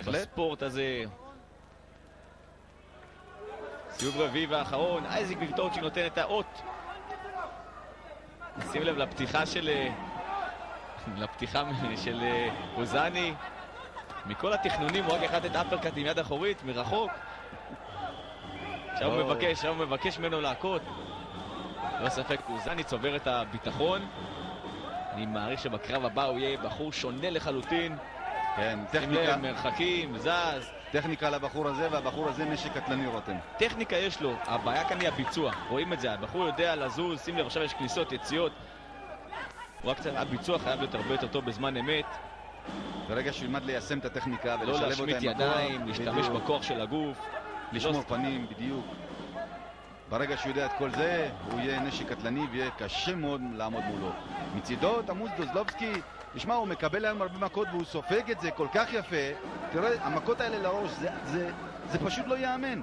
בספורט הזה. סיבוב רביעי והאחרון, אייזיק ויקטורצ'י נותן את האות. שים לב לפתיחה של אוזני. מכל התכנונים הוא רק אחד את אפרקט עם יד אחורית, מרחוק. עכשיו הוא מבקש ממנו להכות. לא ספק, אוזני צובר את הביטחון. אני מעריך שבקרב הבא הוא יהיה בחור שונה לחלוטין. כן, טכניקה. מרחקים, זז. טכניקה לבחור הזה, והבחור הזה נשק קטלני רותם. טכניקה יש לו, הבעיה כאן היא הביצוע. רואים את זה, הבחור יודע לזוז, שים לב, עכשיו יש כניסות, יציאות. רק הביצוע חייב להיות הרבה יותר טוב בזמן אמת. ברגע שהוא ילמד ליישם את הטכניקה ולשלב אותה עם הכוח. לא להשמיט ידיים, להשתמש בכוח של הגוף. לשמור פנים, בדיוק. ברגע שהוא יודע את כל זה, הוא יהיה נשק קטלני ויהיה קשה מאוד לעמוד מולו. מצידו, תמוז דוזלובסקי, תשמע, הוא מקבל היום הרבה מכות והוא סופג את זה כל כך יפה. תראה, המכות האלה לראש, זה פשוט לא יאמן.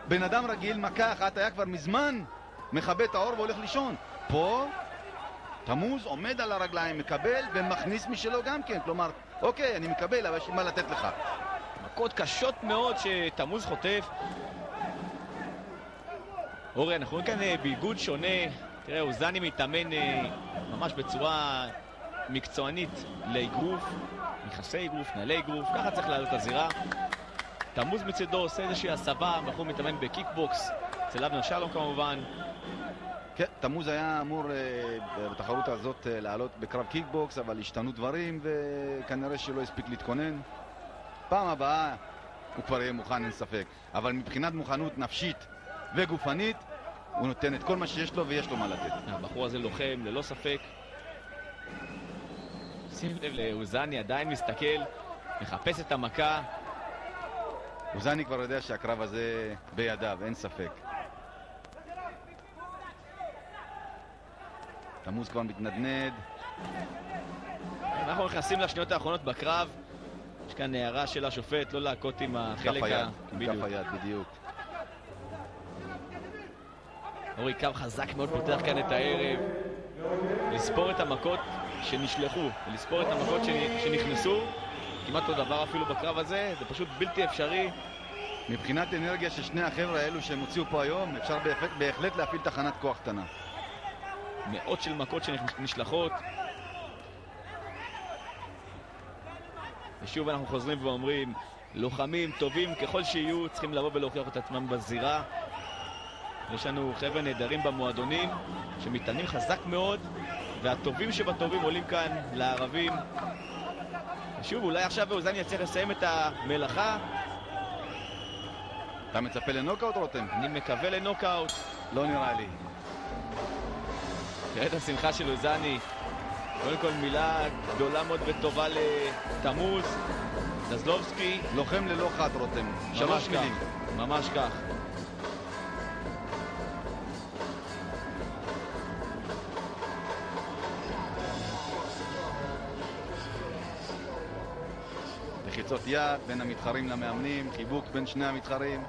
בן אדם רגיל, מכה אחת, היה כבר מזמן מכבה את האור והולך לישון. פה, תמוז עומד על הרגליים, מקבל ומכניס משלו גם כן. כלומר, אוקיי, אני מקבל, אבל יש מה לתת לך. מכות קשות מאוד שתמוז חוטף. אורי, אנחנו רואים כאן באיגוד שונה. תראה, אוזני מתאמן ממש בצורה מקצוענית לאגרוף, מכסי אגרוף, נעלי אגרוף, ככה צריך לעלות לזירה. תמוז מצדו עושה איזושהי הסבה, בחור מתאמן בקיקבוקס, אצל אבנר שלום כמובן. כן, תמוז היה אמור בתחרות הזאת לעלות בקרב קיקבוקס, אבל השתנו דברים וכנראה שלא הספיק להתכונן. פעם הבאה הוא כבר יהיה מוכן, אין ספק. אבל מבחינת מוכנות נפשית וגופנית, הוא נותן את כל מה שיש לו ויש לו מה לתת. הבחור הזה לוחם, ללא ספק. שים לב לאוזני, עדיין מסתכל, מחפש את המכה. אוזני כבר יודע שהקרב הזה בידיו, אין ספק. תמוז כבר מתנדנד. אנחנו נכנסים לשניות האחרונות בקרב. יש כאן הערה של השופט, לא להכות עם החלק כף היד, בדיוק. אורי, קו חזק מאוד פותח כאן את הערב. לספור את המכות שנשלחו ולספור את המכות שנכנסו, כמעט אותו דבר אפילו בקרב הזה, זה פשוט בלתי אפשרי. מבחינת אנרגיה של שני החבר'ה האלו שהם הוציאו פה היום, אפשר בהחלט להפעיל תחנת כוח קטנה. מאות של מכות שנשלחות. ושוב אנחנו חוזרים ואומרים, לוחמים טובים ככל שיהיו צריכים לבוא ולהוכיח את עצמם בזירה. יש לנו חבר'ה נהדרים במועדונים שמתענים חזק מאוד, והטובים שבטובים עולים כאן לערבים. ושוב, אולי עכשיו אוזני יצליח לסיים את המלאכה. אתה מצפה לנוקאוט, רותם? אני מקווה לנוקאוט. לא נראה לי. תראה את השמחה של אוזני. קודם כל מילה גדולה מאוד וטובה לתמוז. דוזלובסקי. לוחם ללא חת, רותם. 3 מילים. ממש כך. לחיצות יד בין המתחרים למאמנים, חיבוק בין שני המתחרים.